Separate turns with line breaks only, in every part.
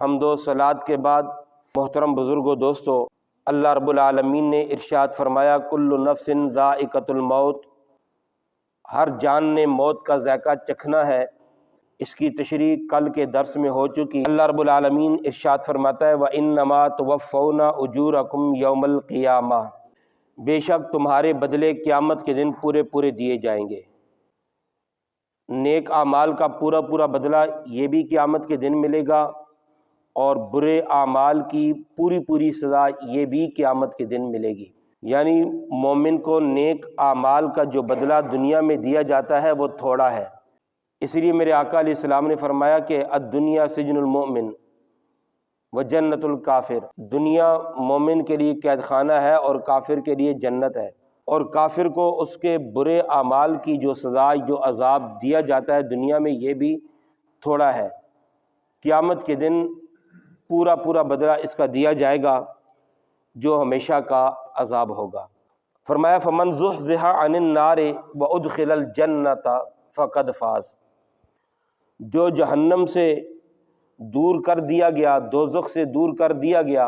حمد و صلات کے بعد محترم بزرگوں دوستو، اللہ رب العالمین نے ارشاد فرمایا کل نفس ذائقۃ الموت، ہر جان نے موت کا ذائقہ چکھنا ہے۔ اس کی تشریح کل کے درس میں ہو چکی۔ اللہ رب العالمین ارشاد فرماتا ہے وَإِنَّمَا تُوَفَّوْنَ أُجُورَكُمْ يَوْمَ الْقِيَامَةِ، بے شک تمہارے بدلے قیامت کے دن پورے پورے دیے جائیں گے۔ نیک اعمال کا پورا پورا بدلہ یہ بھی قیامت کے دن ملے گا، اور برے اعمال کی پوری پوری سزا یہ بھی قیامت کے دن ملے گی۔ یعنی مومن کو نیک اعمال کا جو بدلہ دنیا میں دیا جاتا ہے وہ تھوڑا ہے۔ اس لیے میرے آقا علیہ السلام نے فرمایا کہ الدنیا سجن المؤمن و جنت الکافر، دنیا مومن کے لیے قید خانہ ہے اور کافر کے لیے جنت ہے، اور کافر کو اس کے برے اعمال کی جو سزا جو عذاب دیا جاتا ہے دنیا میں یہ بھی تھوڑا ہے۔ قیامت کے دن پورا پورا بدلہ اس کا دیا جائے گا جو ہمیشہ کا عذاب ہوگا۔ فرمایا فمن زحزح عن النار وادخل الجنۃ فقد فاز، جو جہنم سے دور کر دیا گیا، دوزخ سے دور کر دیا گیا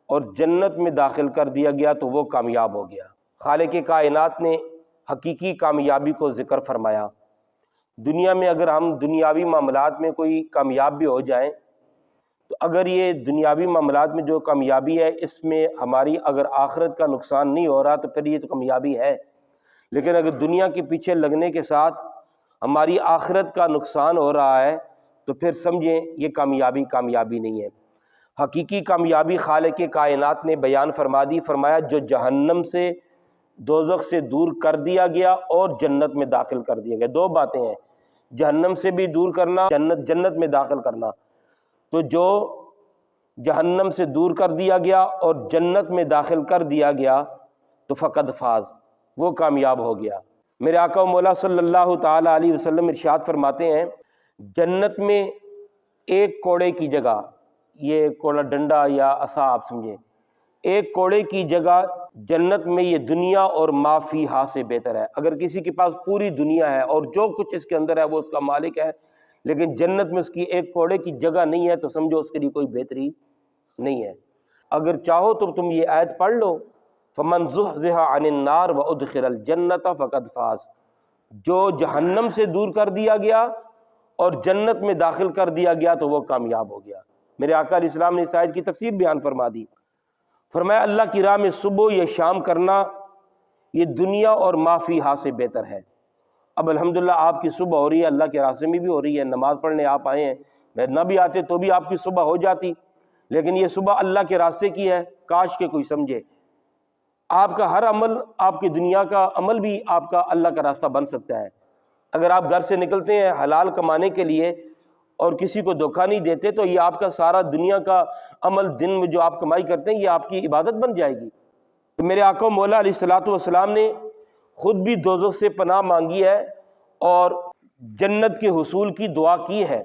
اور جنت میں داخل کر دیا گیا تو وہ کامیاب ہو گیا۔ خالق کائنات نے حقیقی کامیابی کو ذکر فرمایا۔ دنیا میں اگر ہم دنیاوی معاملات میں کوئی کامیاب بھی ہو جائیں تو اگر یہ دنیاوی معاملات میں جو کامیابی ہے اس میں ہماری اگر آخرت کا نقصان نہیں ہو رہا تو پھر یہ تو کامیابی ہے، لیکن اگر دنیا کے پیچھے لگنے کے ساتھ ہماری آخرت کا نقصان ہو رہا ہے تو پھر سمجھیں یہ کامیابی نہیں ہے۔ حقیقی کامیابی خالق کائنات نے بیان فرما دی، فرمایا جو جہنم سے دوزخ سے دور کر دیا گیا اور جنت میں داخل کر دیا گیا۔ دو باتیں ہیں، جہنم سے بھی دور کرنا، جنت میں داخل کرنا۔ تو جو جہنم سے دور کر دیا گیا اور جنت میں داخل کر دیا گیا تو فقد فاز، وہ کامیاب ہو گیا۔ میرے آقا و مولا صلی اللہ تعالی علیہ وسلم ارشاد فرماتے ہیں جنت میں ایک کوڑے کی جگہ، یہ کوڑا ڈنڈا یا عصا آپ سمجھیں، ایک کوڑے کی جگہ جنت میں یہ دنیا اور ما فیہا سے بہتر ہے۔ اگر کسی کے پاس پوری دنیا ہے اور جو کچھ اس کے اندر ہے وہ اس کا مالک ہے، لیکن جنت میں اس کی ایک کوڑے کی جگہ نہیں ہے تو سمجھو اس کے لیے کوئی بہتری نہیں ہے۔ اگر چاہو تو تم یہ آیت پڑھ لو فمن زحزح عن النار وادخل الجنۃ فقد فاز، جو جہنم سے دور کر دیا گیا اور جنت میں داخل کر دیا گیا تو وہ کامیاب ہو گیا۔ میرے آقا علیہ السلام نے اس آیت کی تفسیر بیان فرما دی، فرمایا اللہ کی راہ میں صبح یا شام کرنا یہ دنیا اور ما فیہا سے بہتر ہے۔ اب الحمدللہ آپ کی صبح ہو رہی ہے، اللہ کے راستے میں بھی ہو رہی ہے، نماز پڑھنے آپ آئے ہیں، میں نہ بھی آتے تو بھی آپ کی صبح ہو جاتی، لیکن یہ صبح اللہ کے راستے کی ہے، کاش کہ کوئی سمجھے۔ آپ کا ہر عمل، آپ کی دنیا کا عمل بھی آپ کا اللہ کا راستہ بن سکتا ہے۔ اگر آپ گھر سے نکلتے ہیں حلال کمانے کے لیے اور کسی کو دھوکہ نہیں دیتے تو یہ آپ کا سارا دنیا کا عمل دن میں جو آپ کمائی کرتے ہیں یہ آپ کی عبادت بن جائے گی۔ تو میرے آقا مولا علیہ الصلوۃ والسلام نے خود بھی دوزخ سے پناہ مانگی ہے اور جنت کے حصول کی دعا کی ہے۔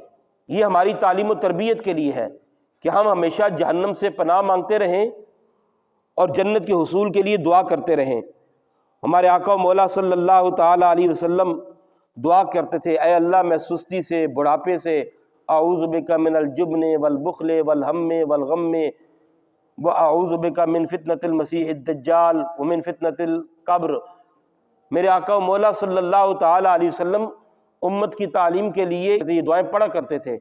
یہ ہماری تعلیم و تربیت کے لیے ہے کہ ہم ہمیشہ جہنم سے پناہ مانگتے رہیں اور جنت کے حصول کے لیے دعا کرتے رہیں۔ ہمارے آقا مولا صلی اللہ تعالی علیہ وسلم دعا کرتے تھے اے اللہ میں سستی سے، بڑھاپے سے، اعوذ بک من الجبن والبخل والہم والغم واعوذ بک من فتنۃ المسیح الدجال ومن فتنۃ القبر۔ میرے آقا مولا صلی اللہ تعالی علیہ وسلم امت کی تعلیم کے لیے یہ دعائیں پڑھا کرتے تھے،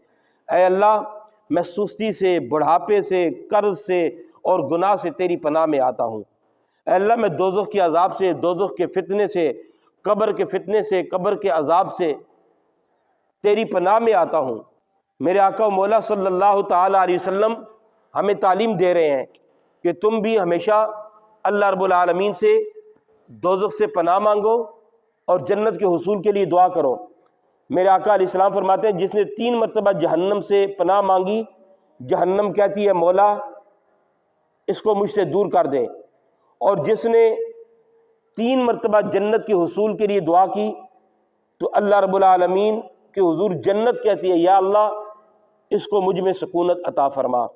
اے اللہ میں سستی سے، بڑھاپے سے، قرض سے اور گناہ سے تیری پناہ میں آتا ہوں۔ اے اللہ میں دوزخ کے عذاب سے، دوزخ کے فتنے سے، قبر کے فتنے سے، قبر کے عذاب سے تیری پناہ میں آتا ہوں۔ میرے آقا مولا صلی اللہ تعالی علیہ وسلم ہمیں تعلیم دے رہے ہیں کہ تم بھی ہمیشہ اللہ رب العالمین سے دوزخ سے پناہ مانگو اور جنت کے حصول کے لیے دعا کرو۔ میرے آقا علیہ السلام فرماتے ہیں جس نے 3 مرتبہ جہنم سے پناہ مانگی، جہنم کہتی ہے مولا اس کو مجھ سے دور کر دے، اور جس نے 3 مرتبہ جنت کے حصول کے لیے دعا کی تو اللہ رب العالمین کے حضور جنت کہتی ہے یا اللہ اس کو مجھ میں سکونت عطا فرما۔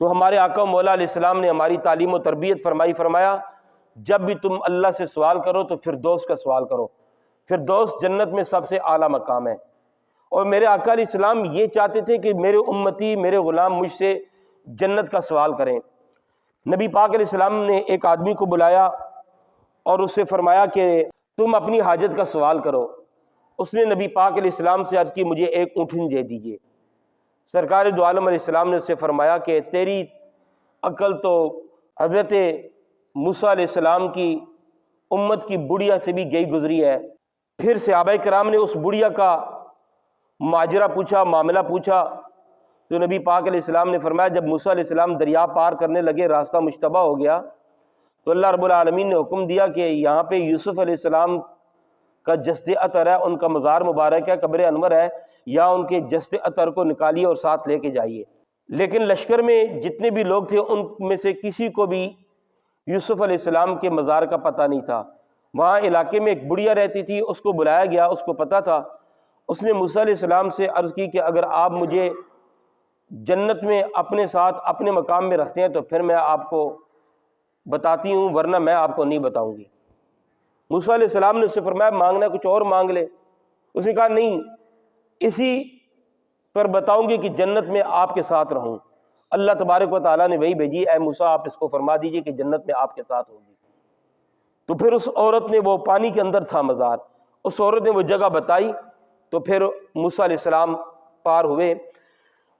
تو ہمارے آقا مولا علیہ السلام نے ہماری تعلیم و تربیت فرمایا جب بھی تم اللہ سے سوال کرو تو فردوس کا سوال کرو۔ فردوس جنت میں سب سے اعلیٰ مقام ہے، اور میرے آقا علیہ السلام یہ چاہتے تھے کہ میرے امتی، میرے غلام مجھ سے جنت کا سوال کریں۔ نبی پاک علیہ السلام نے ایک آدمی کو بلایا اور اس سے فرمایا کہ تم اپنی حاجت کا سوال کرو۔ اس نے نبی پاک علیہ السلام سے عرض کی مجھے ایک اونٹنی دے دیجیے۔ سرکار دو عالم علیہ السلام نے اس سے فرمایا کہ تیری عقل تو حضرت موسیٰ علیہ السلام کی امت کی بڑھیا سے بھی گئی گزری ہے۔ پھر صحابہ کرام نے اس بڑھیا کا ماجرا پوچھا، معاملہ پوچھا، تو نبی پاک علیہ السلام نے فرمایا جب موسیٰ علیہ السلام دریا پار کرنے لگے، راستہ مشتبہ ہو گیا، تو اللہ رب العالمین نے حکم دیا کہ یہاں پہ یوسف علیہ السلام کا جسد اطہر ہے، ان کا مزار مبارک ہے، قبر انور ہے، یا ان کے جسد اطہر کو نکالیے اور ساتھ لے کے جائیے۔ لیکن لشکر میں جتنے بھی لوگ تھے ان میں سے کسی کو بھی یوسف علیہ السلام کے مزار کا پتہ نہیں تھا۔ وہاں علاقے میں ایک بڑھیا رہتی تھی، اس کو بلایا گیا، اس کو پتہ تھا۔ اس نے موسیٰ علیہ السلام سے عرض کی کہ اگر آپ مجھے جنت میں اپنے ساتھ اپنے مقام میں رکھتے ہیں تو پھر میں آپ کو بتاتی ہوں، ورنہ میں آپ کو نہیں بتاؤں گی۔ موسیٰ علیہ السلام نے اس سے فرمایا مانگنا ہے کچھ اور مانگ لے۔ اس نے کہا نہیں، اسی پر بتاؤں گی کہ جنت میں آپ کے ساتھ رہوں۔ اللہ تبارک و تعالیٰ نے وہی بھیجی، اے موسیٰ آپ اس کو فرما دیجئے کہ جنت میں آپ کے ساتھ ہوگی۔ تو پھر اس عورت نے، وہ پانی کے اندر تھا مزار، اس عورت نے وہ جگہ بتائی، تو پھر موسیٰ علیہ السلام پار ہوئے۔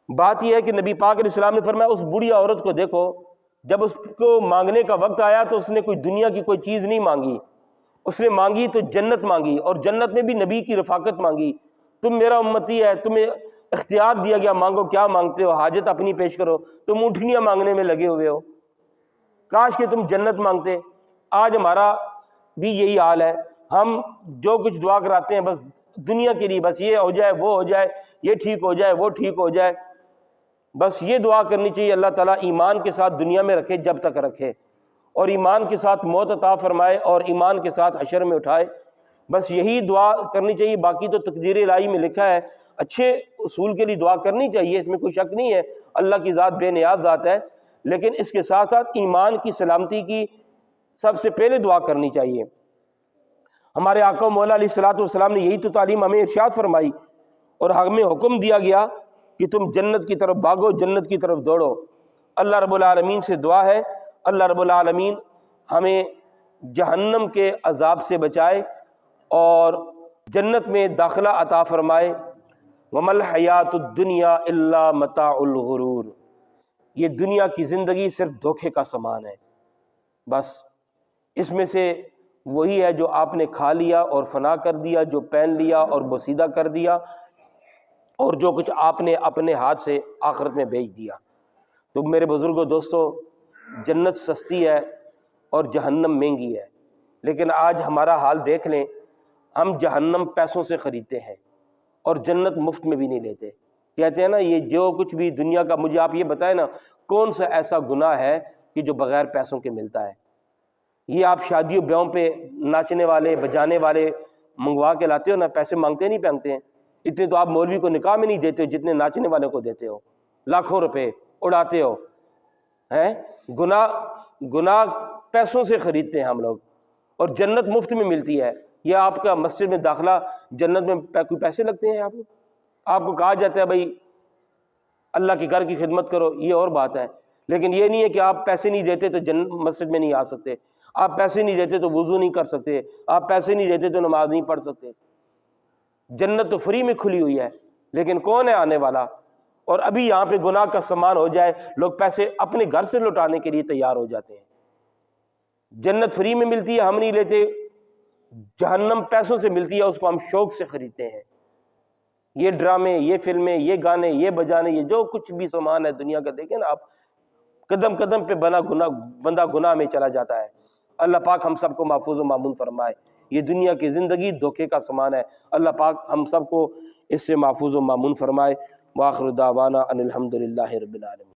بات یہ ہے کہ نبی پاک علیہ السلام نے فرمایا اس بوڑھی عورت کو دیکھو، جب اس کو مانگنے کا وقت آیا تو اس نے کوئی دنیا کی کوئی چیز نہیں مانگی، اس نے مانگی تو جنت مانگی، اور جنت میں بھی نبی کی رفاقت مانگی۔ تم میرا امتی ہے، تمہیں اختیار دیا گیا، مانگو، کیا مانگتے ہو، حاجت اپنی پیش کرو، تم اونٹنیاں مانگنے میں لگے ہوئے ہو۔ کاش کہ تم جنت مانگتے۔ آج ہمارا بھی یہی حال ہے، ہم جو کچھ دعا کراتے ہیں بس دنیا کے لیے، بس یہ ہو جائے، وہ ہو جائے، یہ ٹھیک ہو جائے، وہ ٹھیک ہو جائے، بس یہ دعا کرنی چاہیے اللہ تعالیٰ ایمان کے ساتھ دنیا میں رکھے جب تک رکھے، اور ایمان کے ساتھ موت عطا فرمائے، اور ایمان کے ساتھ حشر میں اٹھائے۔ بس یہی دعا کرنی چاہیے، باقی تو تقدیر الہی میں لکھا ہے، اچھے اصول کے لیے دعا کرنی چاہیے، اس میں کوئی شک نہیں ہے، اللہ کی ذات بے نیاز ذات ہے، لیکن اس کے ساتھ ساتھ ایمان کی سلامتی کی سب سے پہلے دعا کرنی چاہیے۔ ہمارے آقا مولا علیہ الصلوۃ والسلام نے یہی تو تعلیم ہمیں ارشاد فرمائی، اور ہمیں حکم دیا گیا کہ تم جنت کی طرف بھاگو، جنت کی طرف دوڑو۔ اللہ رب العالمین سے دعا ہے اللہ رب العالمین ہمیں جہنم کے عذاب سے بچائے اور جنت میں داخلہ عطا فرمائے۔ وَمَا الْحَيَاةُ الدُّنْيَا إِلَّا مَتَاعُ الْغُرُورِ، یہ دنیا کی زندگی صرف دھوکے کا سامان ہے، بس اس میں سے وہی ہے جو آپ نے کھا لیا اور فنا کر دیا، جو پہن لیا اور بوسیدہ کر دیا، اور جو کچھ آپ نے اپنے ہاتھ سے آخرت میں بیچ دیا۔ تو میرے بزرگوں، دوستو، جنت سستی ہے اور جہنم مہنگی ہے، لیکن آج ہمارا حال دیکھ لیں، ہم جہنم پیسوں سے خریدتے ہیں اور جنت مفت میں بھی نہیں لیتے۔ کہتے ہیں نا یہ جو کچھ بھی دنیا کا، مجھے آپ یہ بتائیں نا کون سا ایسا گناہ ہے کہ جو بغیر پیسوں کے ملتا ہے؟ یہ آپ شادیوں بیاہوں پہ ناچنے والے بجانے والے منگوا کے لاتے ہو نا، پیسے مانگتے نہیں پہنتے ہیں، اتنے تو آپ مولوی کو نکاح میں نہیں دیتے ہو جتنے ناچنے والے کو دیتے ہو، لاکھوں روپے اڑاتے ہو ہیں۔ گناہ پیسوں سے خریدتے ہیں ہم لوگ، اور جنت مفت میں ملتی ہے۔ یہ آپ کا مسجد میں داخلہ، جنت میں کوئی پیسے لگتے ہیں؟ آپ کو کہا جاتا ہے بھائی اللہ کے گھر کی خدمت کرو، یہ اور بات ہے، لیکن یہ نہیں ہے کہ آپ پیسے نہیں دیتے تو مسجد میں نہیں آ سکتے، آپ پیسے نہیں دیتے تو وضو نہیں کر سکتے، آپ پیسے نہیں دیتے تو نماز نہیں پڑھ سکتے۔ جنت تو فری میں کھلی ہوئی ہے، لیکن کون ہے آنے والا؟ اور ابھی یہاں پہ گناہ کا سامان ہو جائے، لوگ پیسے اپنے گھر سے لوٹانے کے لیے تیار ہو جاتے ہیں۔ جنت فری میں ملتی ہے، ہم نہیں لیتے، جہنم پیسوں سے ملتی ہے، اس کو ہم شوق سے خریدتے ہیں۔ یہ ڈرامے، یہ فلمیں، یہ گانے، یہ بجانے، یہ جو کچھ بھی سامان ہے دنیا کا، دیکھیں نا آپ، قدم قدم پہ بندہ گناہ میں چلا جاتا ہے۔ اللہ پاک ہم سب کو محفوظ و مامون فرمائے۔ یہ دنیا کی زندگی دھوکے کا سامان ہے، اللہ پاک ہم سب کو اس سے محفوظ و مامون فرمائے۔ وآخر دعوانا ان الحمد للہ رب العالمین۔